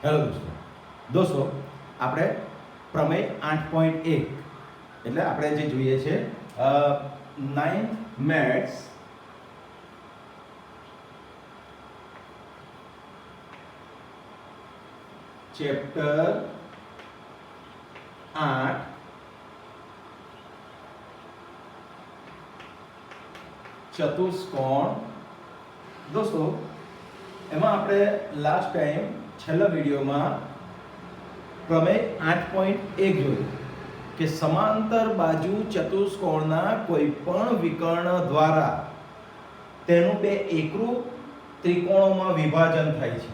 Hello દોસ્તો આપણે પ્રમેય 8.1 એટલે આપણે જે જોઈએ છે 9th મેથ્સ ચેપ્ટર 8 ચતુષ્કોણ દોસ્તો એમાં આપણે લાસ્ટ ટાઈમ છેલ્લા વિડીયોમાં પ્રમેય 8.1 જોયું કે સમાંતર બાજુ ચતુષ્કોણના કોઈ પણ વિકર્ણ દ્વારા તેનું બે એકરૂપ ત્રિકોણોમાં વિભાજન થાય છે.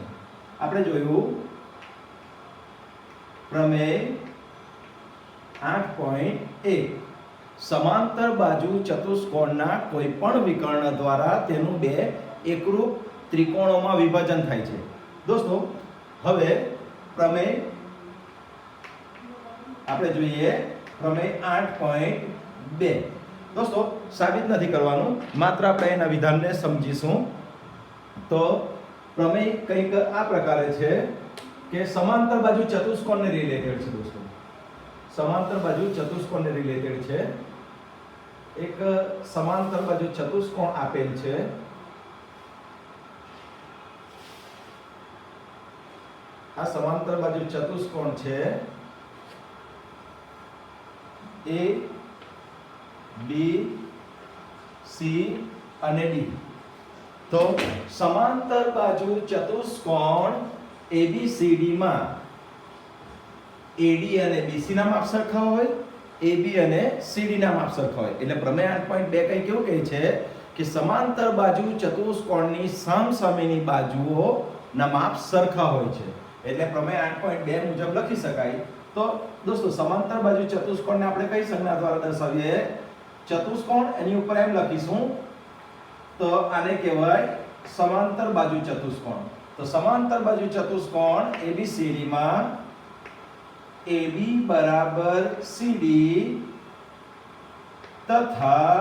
આપણે જોયું પ્રમેય 8.1 સમાંતર બાજુ ચતુષ્કોણના કોઈ પણ વિકર્ણ દ્વારા તેનું બે એકરૂપ ત્રિકોણોમાં વિભાજન થાય છે. દોસ્તો હવે પ્રમેય આપણે જોઈએ પ્રમેય 8.2 દોસ્તો સાબિત નથી કરવાનું, માત્ર આપણે એના વિધાનને સમજીશું. તો પ્રમેય કંઈક આ પ્રકારે છે કે સમાંતર બાજુ ચતુષ્કોણને રિલેટેડ છે. દોસ્તો સમાંતર બાજુ ચતુષ્કોણને રિલેટેડ છે. એક સમાંતર બાજુ ચતુષ્કોણ આપેલ છે. આ સમાંતર બાજુ ચતુષ્કોણ છે A B C અને D. તો સમાંતર બાજુ ચતુષ્કોણ ABCD માં AD અને BC ના માપ સરખા હોય, AB અને CD ના માપ સરખા હોય. એટલે પ્રમેય 8.2 કઈ કેવું કહે છે કે સમાંતર બાજુ ચતુષ્કોણની સામસામેની બાજુઓના માપ સરખા હોય છે. એટલે પ્રમેય 8.2 મુજબ લખી શકાય. તો દોસ્તો સમાંતર બાજુ ચતુષ્કોણને આપણે કઈ સંજ્ઞા દ્વારા દર્શાવીએ? ચતુષ્કોણ, એની ઉપર એમ લખીશું તો આને કહેવાય સમાંતર બાજુ ચતુષ્કોણ. તો સમાંતર બાજુ ચતુષ્કોણ ABCD માં AB બરાબર CD તથા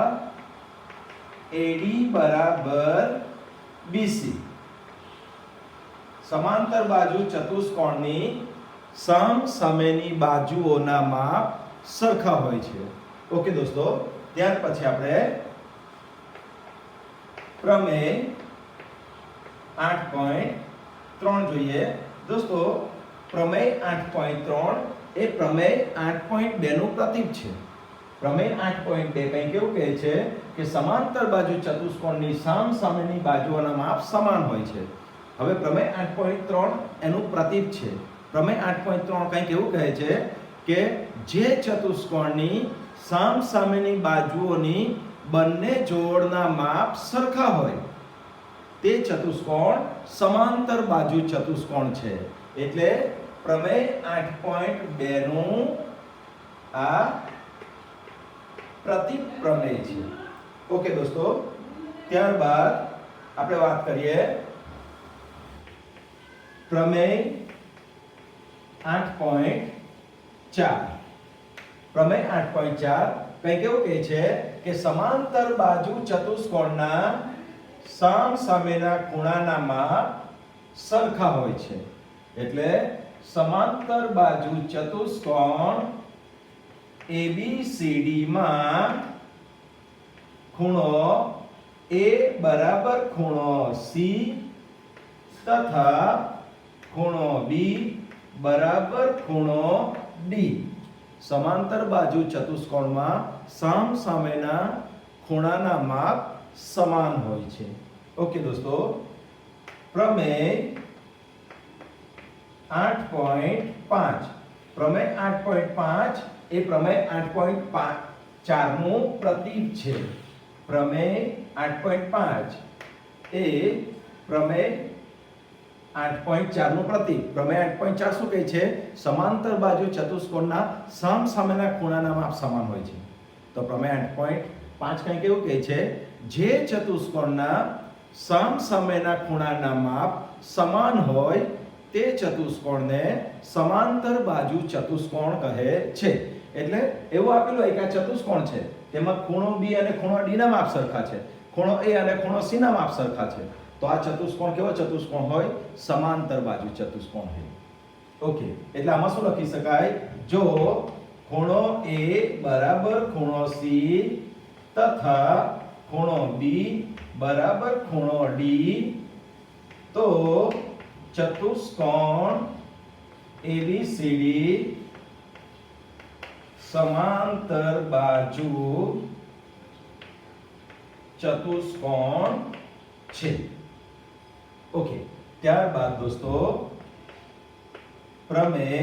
AD બરાબર BC. સમાંતર બાજુ ચતુષ્કોણની સામસામેની બાજુઓના માપ સરખા હોય છે. ઓકે દોસ્તો, ત્યાર પછી આપણે પ્રમેય 8.3 જોઈએ. દોસ્તો પ્રમેય 8.3 એ પ્રમેય 8.2 નું પ્રતીક છે. પ્રમેય 8.2 કંઈ કેવું કહે છે કે સમાંતર બાજુ ચતુષ્કોણની સામસામેની બાજુઓના માપ સમાન હોય છે. હવે પ્રમેય 8.3 એનું પ્રતીક છે. પ્રમેય 8.3 કંઈક એવું કહે છે કે જે ચતુષ્કોણની સામસામેની બાજુઓની બંને જોડના માપ સરખા હોય તે ચતુષ્કોણ સમાંતર બાજુ ચતુષ્કોણ છે. એટલે પ્રમેય 8.2 નું આ પ્રતીક પ્રમેય છે. ઓકે દોસ્તો, ત્યારબાદ આપણે વાત કરીએ પ્રમેય 8.4. પ્રમેય 8.4 કંઈ કેવું કહે છે કે સમાંતર બાજુ ચતુષ્કોણના સામસામેના ખૂણાના માપ સરખા હોય છે. એટલે સમાંતર બાજુ ચતુષ્કોણ ABCD માં ખૂણો A બરાબર ખૂણો C તથા ખૂણો B બરાબર ખૂણો D. સમાંતર બાજુ ચતુષ્કોણમાં સામસામેના ખૂણાના માપ સમાન હોય છે. ઓકે દોસ્તો, પ્રમેય 8.5 પ્રમેય 8.5 એ પ્રમેય 8.4 નું પ્રતીક છે. પ્રમેય 8.5 એ પ્રમેય 8.4 નું પ્રતીક. પ્રમેય 8.4 શું કહે છે? સમાંતર બાજુ ચતુષ્કોણના સામસામેના ખૂણાના માપ સમાન હોય છે. તો પ્રમેય 8.5 કંઈ કેવું કહે છે? જે ચતુષ્કોણના સામસામેના ખૂણાના માપ સમાન હોય તે ચતુષ્કોણને સમાંતર બાજુ ચતુષ્કોણ કહે છે. એટલે એવું આપેલું હોય કે આ ચતુષ્કોણ છે, તેમાં ખૂણો B અને ખૂણો D ના માપ સરખા છે, ખૂણો A અને ખૂણો C ના માપ સરખા છે. તો આ ચતુષ્કોણ કેવો ચતુષ્કોણ હોય? સમાંતર બાજુ ચતુષ્કોણ હોય. ઓકે, એટલે આમાં શું લખી શકાય? જો ખૂણો A બરાબર ખૂણો C તથા ખૂણો B બરાબર ખૂણો D, તો ચતુષ્કોણ ABCD समांतर बाजू चतुष्कोण छे। ओके, ત્યારબાદ દોસ્તો પ્રમેય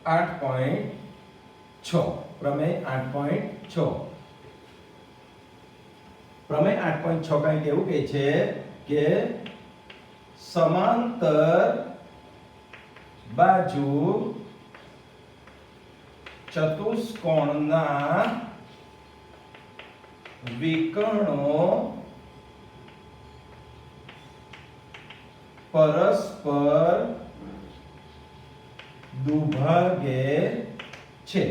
8.6 પ્રમેય 8.6 પ્રમેય 8.6 કંઈક એવું કહે છે કે સમાંતર બાજુ ચતુષ્કોણના વિકર્ણો પરસ્પર દુભાગે છે।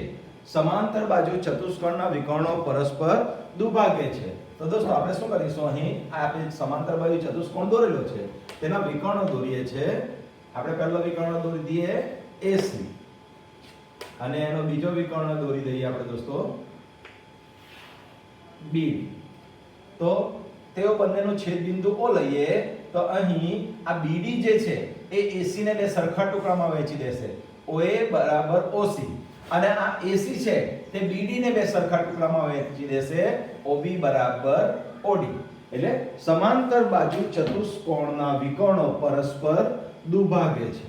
સમાંતર બાજુ ચતુષ્કોણના વિકર્ણો પરસ્પર દુભાગે છે। તો દોસ્તો આપણે શું કરીશું? અહીં આપણે સમાંતર બાજુ ચતુષ્કોણ દોરેલો છે, તેના વિકર્ણો દોરીએ છે। આપણે પહેલો વિકર્ણ દોરી દઈએ AC, અને એનો બીજો વિકર્ણ દોરી દઈએ આપણે દોસ્તો B। તો તેઓ બંનેનો છેદ બિંદુ O લઈએ તો અહીં આ BD જે છે એ AC ને બે સરખા ટુકડામાં વહેંચી દેશે, OA બરાબર OC, અને આ AC છે તે BD ને બે સરખા ટુકડામાં વહેંચી દેશે, OB બરાબર OD। એટલે સમાંતર બાજુ ચતુષ્કોણના વિકર્ણો પરસ્પર દુભાગે છે।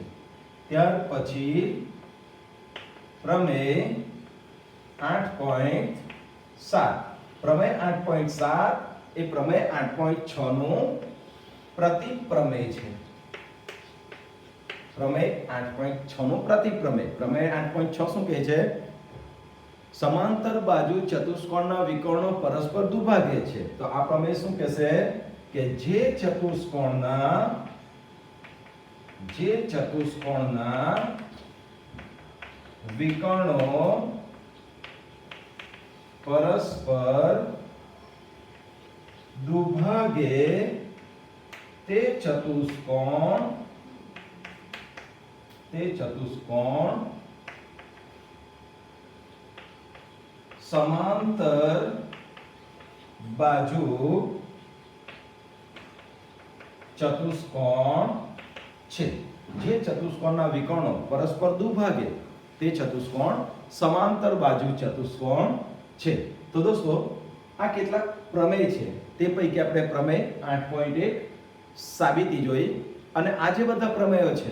ત્યાર પછી પ્રમેય 8.7 પ્રમેય 8.7 એ પ્રમેય 8.6 નું પ્રતિપ્રમેય છે। પ્રમેય 8.6 નું પ્રતિપ્રમેય। પ્રમેય 8.6 શું કહે છે? સમાંતર બાજુ ચતુષ્કોણના વિકર્ણો પરસ્પર દુભાગે છે। તો આ પ્રમેય શું કહેશે કે જે ચતુષ્કોણના વિકર્ણો પરસ્પર દુભાગે તે ચતુષ્કોણ સમાંતર બાજુ ચતુષ્કોણ છે। જે ચતુષ્કોણના વિકર્ણો પરસ્પર દુભાગે તે ચતુષ્કોણ સમાંતર બાજુ ચતુષ્કોણ છે। તો દોસ્તો આ કેટલાક પ્રમેય છે, તે પૈકી આપણે પ્રમેય 8.1 સાબિતી જોઈ, અને આ જે બધા પ્રમેયો છે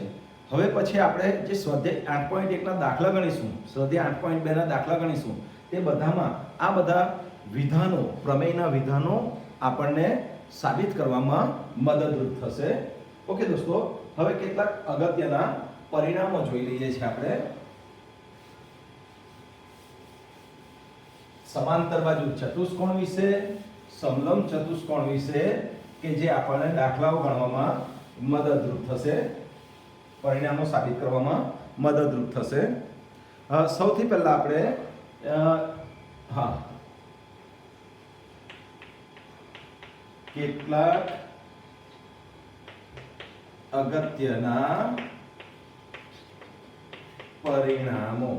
હવે પછી આપણે જે સ્વાધ્યાય 8.1 ના દાખલા ગણીશું, સ્વાધ્યાય 8.2 ના દાખલા ગણીશું, તે બધામાં આ બધા વિધાનો, પ્રમેયના વિધાનો આપણને સાબિત કરવામાં મદદરૂપ થશે। ઓકે દોસ્તો, હવે કેટલાક અગત્યના પરિણામો જોઈ લઈએ છીએ આપણે। સમાંતર બાજુ ચતુષ્કોણ વિશે, સમલંબ ચતુષ્કોણ વિશે, કે જે આપણને દાખલાઓ ગણવામાં મદદરૂપ થશે, પરિણામો સાબિત કરવામાં મદદરૂપ થશે। સૌથી પહેલા આપણે કેટલાક અગત્યના પરિણામો।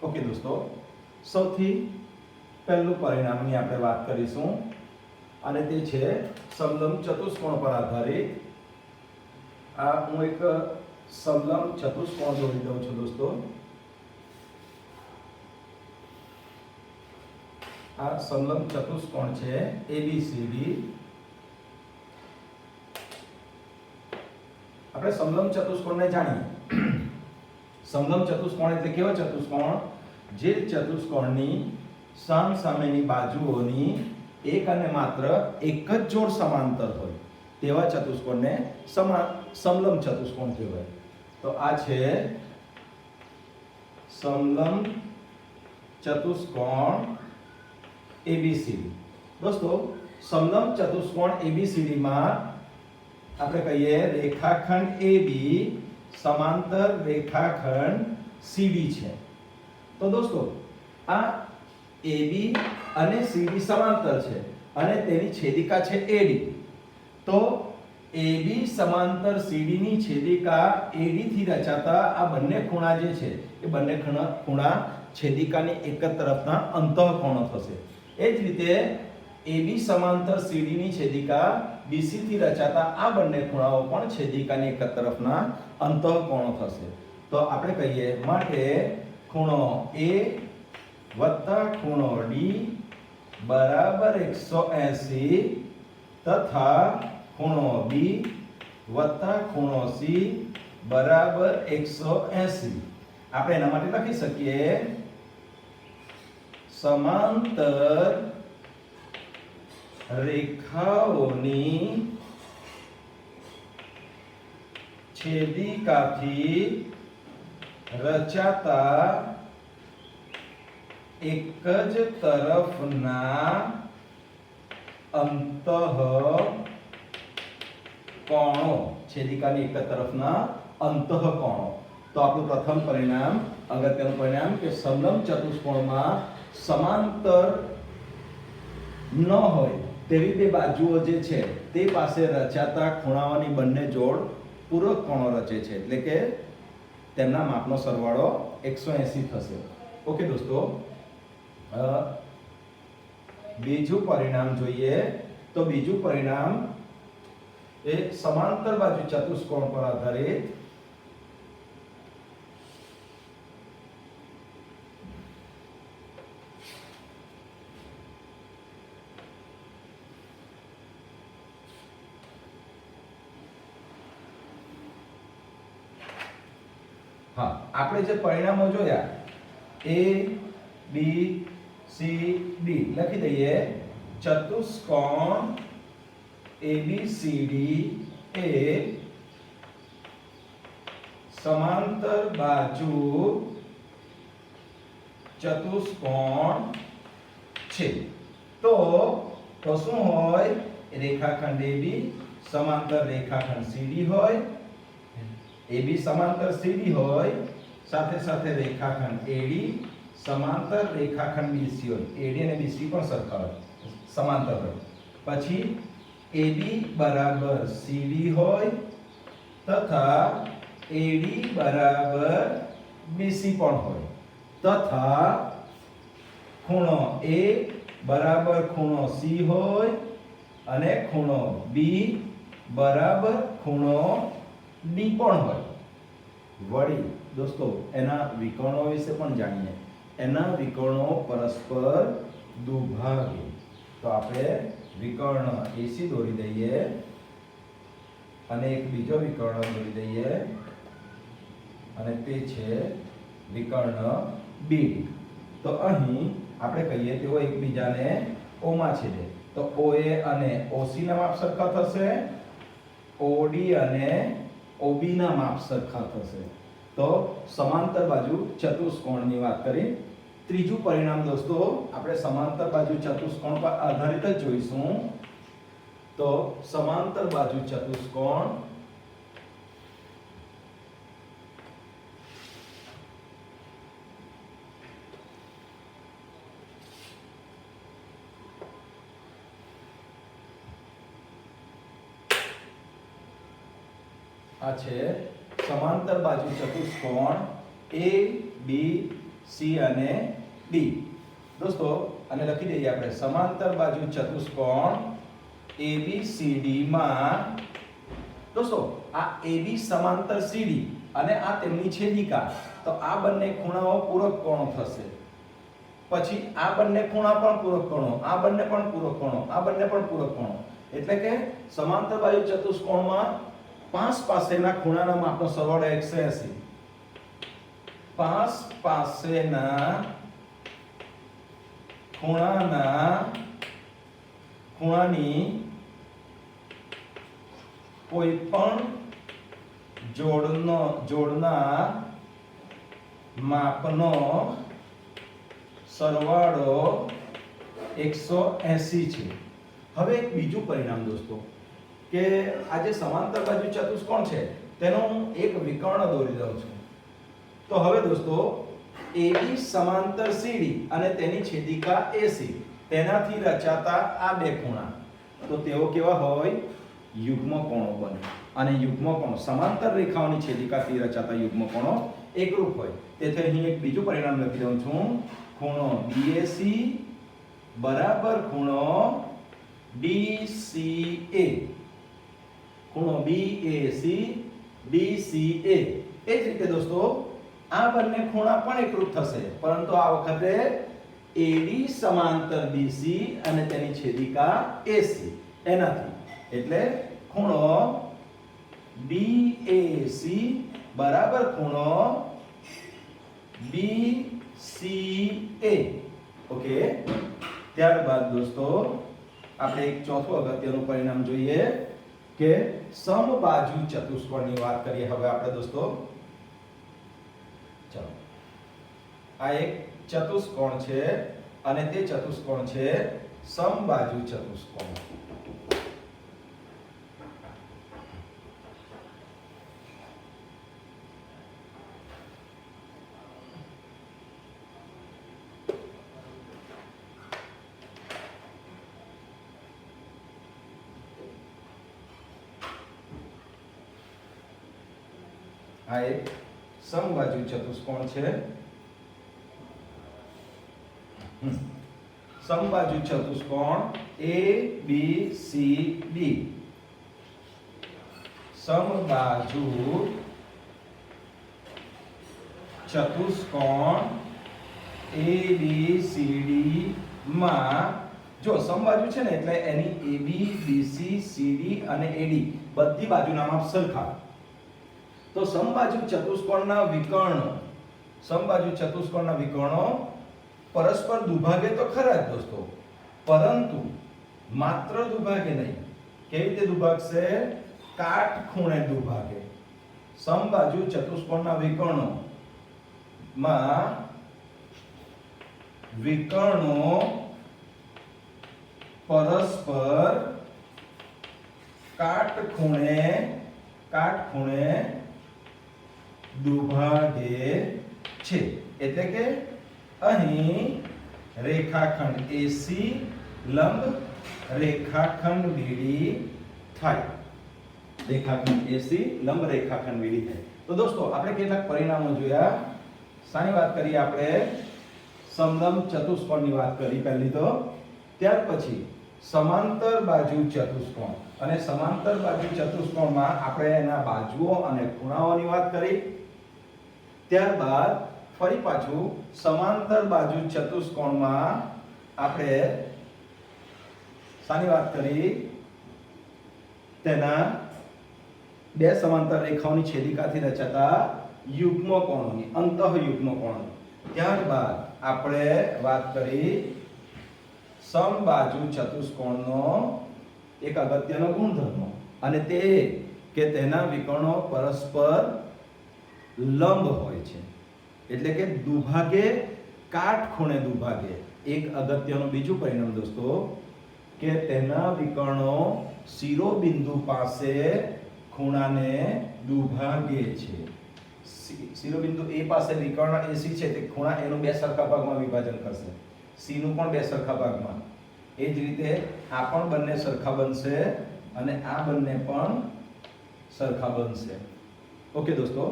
ઓકે દોસ્તો, સૌથી પહેલું પરિણામની આપણે વાત કરીશું, અને તે છે સમલંબ ચતુષ્કોણ પર આધારિત। આ હું એક સમલંબ ચતુષ્કોણ દોરી દઉં છું દોસ્તો। આ સમલંબ ચતુષ્કોણ છે ABCD। આપણે સમલંબ ચતુષ્કોણને જાણીએ। સમલંબ ચતુષ્કોણ એટલે કેવો ચતુષ્કોણ? જે ચતુષ્કોણની સામસામેની બાજુઓની એક અને માત્ર એક જ જોડ સમાંતર હોય તેવા ચતુષ્કોણને સમલંબ ચતુષ્કોણ કહેવાય। તો આ છે સમલંબ ચતુષ્કોણ ABCD। દોસ્તો, સમલંબ ચતુષ્કોણ ABCD માં આપણે કહીએ રેખાખંડ AB સમાંતર રેખાખંડ CD છે। તો દોસ્તો આ AB અને CD સમાંતર છે અને તેની છેદિકા છે AD। તો AB સમાંતર CD ની છેદિકા AD થી રચાતા આ બંને ખૂણા જે છે એ બંને ખૂણા છેદિકાની એક જ તરફના અંતઃકોણો થશે. એ જ રીતે AB સમાંતર CD ની છેદિકા BC થી રચાતા આ બંને ખૂણાઓ પણ છેદિકાની એક જ તરફના અંતઃકોણો થશે. તો આપણે કહીએ માટે ખૂણો A વત્તા ખૂણો D બરાબર 180 તથા ખૂણો B વત્તા ખૂણો C બરાબર 180. આપણે એના માટે લખી શકીએ સમાંતર રેખાઓની છેદિકાથી રચાતા એક જ તરફના અંતઃકોણો છેદિકાની એક જ તરફના અંતઃકોણો. તો આપણું પ્રથમ પરિણામ અગત્યનું પરિણામ કે સમલંબ ચતુષ્કોણમાં સમાંતર ન હોય તેવી બે બાજુઓ જે છે તે પાસે રચાતા ખૂણાઓની બંને જોડ પૂરક કોણો રચે છે, એટલે કે તેમના માપનો સરવાળો 180 થશે. ઓકે દોસ્તો, બીજું પરિણામ જોઈએ. તો બીજું પરિણામ એ સમાંતર બાજુ ચતુષ્કોણ પર આધારિત આપણે જે પરિણામો જોયા A B C D લખી દઈએ. ચતુષ્કોણ ABCD એ સમાંતર બાજુ ચતુષ્કોણ છે. તો શું હોય? રેખાખંડ AB સમાંતર રેખાખંડ CD હોય, AB સમાંતર CD હોય, સાથે સાથે રેખાખંડ AD સમાંતર રેખાખંડ BC હોય. AD અને BC પણ સરખા હોય, સમાંતર હોય. પછી AB બરાબર CD હોય તથા AD બરાબર BC પણ હોય તથા ખૂણો A બરાબર ખૂણો C હોય અને ખૂણો B બરાબર ખૂણો D પણ હોય. વળી દોસ્તો એના વિકર્ણો વિશે પણ જાણીએ. એના વિકર્ણો પરસ્પર દુભાગે. તો આપણે વિકર્ણ AC દોરી દઈએ અને એક બીજો વિકર્ણ દોરી દઈએ અને તે છે વિકર્ણ BD. તો અહીં આપણે કહીએ તેઓ એકબીજાને O માં છેદે. તો OA અને OC ના માપ સરખા થશે, OD અને OB ના માપ સરખા થશે. તો સમાંતર બાજુ ચતુષ્કોણની વાત કરી. ત્રીજું પરિણામ દોસ્તો આપણે સમાંતર બાજુ ચતુષ્કોણ પર આધારિત જ જોઈશું. તો સમાંતર બાજુ ચતુષ્કોણ આ છે સમાંતર બાજુ ચતુષ્કોણ A B C અને D. દોસ્તો આને લખી દઈએ આપણે. સમાંતર બાજુ ચતુષ્કોણ ABCD માં દોસ્તો આ AB સમાંતર CD અને આ તેમની છેદિકા, તો આ બંને ખૂણાઓ પૂરક કોણો થશે. પછી આ બંને ખૂણા પણ પૂરક કોણો, આ બંને પણ પૂરક કોણો, આ બંને પણ પૂરક કોણો. એટલે કે સમાંતર બાજુ ચતુષ્કોણમાં 5 પાસેના ખૂણાના માપનો સરવાળો 180. 5 પાસેના ખૂણાની કોઈ પણ જોડના માપનો સરવાળો 180 છે. હવે એક બીજું પરિણામ દોસ્તો કે આ જે સમાંતર બાજુ ચતુષ્કોણ છે તેનો હું એક વિકર્ણ દોરી દઉં છું. તો હવે દોસ્તો AB સમાંતર CD અને તેની છેદિકા AC તેનાથી રચાતા આ બે ખૂણા, તો તેઓ કેવા હોય? યુગ્મ કોણો બને અને યુગ્મ કોણો સમાંતર રેખાઓની છેદિકાથી રચાતા યુગ્મ કોણો એકરૂપ હોય. તેથી અહીં એક બીજું પરિણામ લખી દઉં છું. ખૂણો BAC બરાબર ખૂણો DCA. ખૂણો BAC DCA. એ જ રીતે દોસ્તો આ બંને ખૂણા પણ એકરૂપ થશે, પરંતુ આ વખતે AD સમાંતર BC અને તેની છેદિકા AC એનાથી. એટલે ખૂણો DAC બરાબર ખૂણો BCA. ઓકે, ત્યારબાદ દોસ્તો આપણે એક ચોથું અગત્યનું પરિણામ જોઈએ કે સમબાજુ ચતુષ્કોણની વાત કરીએ હવે આપણે દોસ્તો. ચાલો, આ એક ચતુષ્કોણ છે અને તે ચતુષ્કોણ છે સમબાજુ ચતુષ્કોણ. આ એક સમબાજુ ચતુષ્કોણ છે. સમબાજુ ચતુષ્કોણ ABCD. સમબાજુ ચતુષ્કોણ ABCD માં જો સમબાજુ છે ને એટલે એની AB BC CD અને AD બધી બાજુના માપ સરખા. તો સમબાજુ ચતુષ્કોણના વિકર્ણો પરસ્પર દુભાગે તો ખરા જ દોસ્તો, પરંતુ માત્ર દુભાગે નહીં. કેવી રીતે દુભાગશે? કાટખૂણે દુભાગે. સમબાજુ ચતુષ્કોણના વિકર્ણો પરસ્પર કાટખૂણે દુભાગે છે. એટલે કે અહીં રેખાખંડ AC લંબ રેખાખંડ BD થાય. રેખાખંડ AC લંબ રેખાખંડ BD થાય. તો દોસ્તો આપણે કેટલાક પરિણામો જોયા. શાની વાત કરી આપણે? સમલંબ ચતુષ્કોણની વાત કરી પહેલી તો. ત્યાર પછી સમાંતર બાજુ ચતુષ્કોણ અને સમાંતર બાજુ ચતુષ્કોણમાં આપણે એના બાજુઓ અને ખૂણાઓની વાત કરી. ત્યારબાદ ફરી પાછું સમાંતર બાજુ ચતુષ્કોણમાં આપણે શાની વાત કરી? તેના બે સમાંતર રેખાઓની છેદિકાથી રચાતા યુગ્મ કોણોની, અંતઃયુગ્મ કોણોની. ત્યારબાદ આપણે વાત કરી સમબાજુ ચતુષ્કોણનો એક અગત્યનો ગુણધર્મ, અને તે કે તેના વિકર્ણો પરસ્પર લંબ હોય છે. એટલે કે દુભાગે, કાટખૂણે દુભાગે. એક અગત્યનું બીજું પરિણામ દોસ્તો કે તેના વિકર્ણો શિરોબિંદુ પાસે ખૂણાને દુભાગે છે. શિરોબિંદુ A પાસે વિકર્ણ AC છે તે ખૂણા એનું બે સરખા ભાગમાં વિભાજન કરશે. C નું પણ બે સરખા ભાગમાં. એ જ રીતે આ પણ બંને સરખા બનશે અને આ બંને પણ સરખા બનશે. ઓકે દોસ્તો,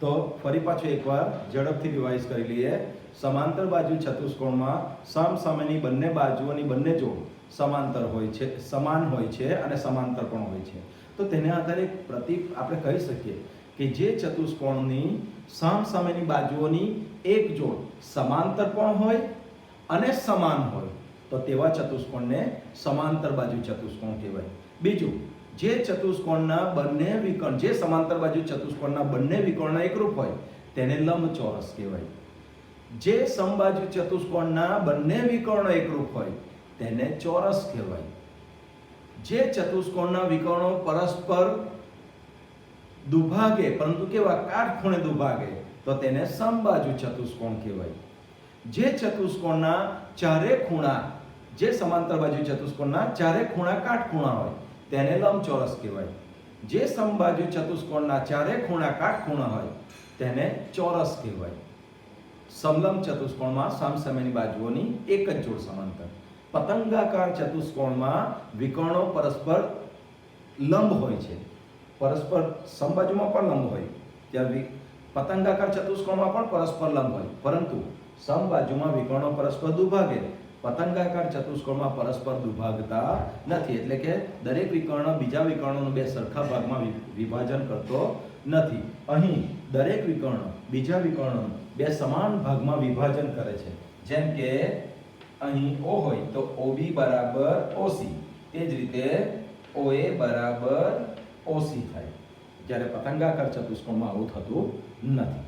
તો ફરી પાછું એકવાર ઝડપથી રિવાઇઝ કરી લઈએ. સમાંતર બાજુ ચતુષ્કોણમાં સામસામેની બંને બાજુઓની બંને જોડ સમાંતર હોય છે, સમાન હોય છે અને સમાંતર પણ હોય છે. તો તેને આધારે પ્રતીક આપણે કહી શકીએ કે જે ચતુષ્કોણની સામસામેની બાજુઓની એક જોડ સમાંતર પણ હોય અને સમાન હોય તો તેવા ચતુષ્કોણને સમાંતર બાજુ ચતુષ્કોણ કહેવાય. બીજું, જે ચતુષ્કોણના બંને વિકર્ણ, જે સમાંતર બાજુ ચતુષ્કોણના બંને વિકર્ણ એકરૂપ હોય તેને લંબચોરસ કહેવાય. જે સમબાજુ ચતુષ્કોણના બંને વિકર્ણો એકરૂપ હોય તેને ચોરસ કહેવાય. જે ચતુષ્કોણના વિકર્ણો પરસ્પર દુભાગે પરંતુ કેવા કાટખૂણે દુભાગે તો તેને સમબાજુ ચતુષ્કોણ કહેવાય. જે ચતુષ્કોણના ચારે ખૂણા, જે સમાંતર બાજુ ચતુષ્કોણના ચારે ખૂણા કાટખૂણા હોય તેને લંબચોરસ કહેવાય. જે સમબાજુ ચતુષ્કોણના ચારે ખૂણા કાટખૂણા હોય તેને ચોરસ કહેવાય. સમલંબ ચતુષ્કોણમાં સામસામેની બાજુઓની એક જ જોડ સમાંતર. પતંગાકાર ચતુષ્કોણમાં વિકર્ણો પરસ્પર લંબ હોય છે, પરસ્પર સમબાજુમાં પણ લંબ હોય, ત્યાં પતંગાકાર ચતુષ્કોણમાં પણ પરસ્પર લંબ હોય, પરંતુ સમબાજુમાં વિકર્ણો પરસ્પર દુભાગે, પતંગાકાર ચતુષ્કોણમાં પરસ્પર દુભાગતા નથી. એટલે કે દરેક વિકર્ણ બીજા વિકર્ણોનું બે સરખા ભાગમાં વિભાજન કરતો નથી. અહીં દરેક વિકર્ણ બીજા વિકર્ણોનું બે સમાન ભાગમાં વિભાજન કરે છે. જેમ કે અહીં O હોય તો OB બરાબર OC, તે જ રીતે OA બરાબર OC થાય. જ્યારે પતંગાકાર ચતુષ્કોણમાં આવું થતું નથી.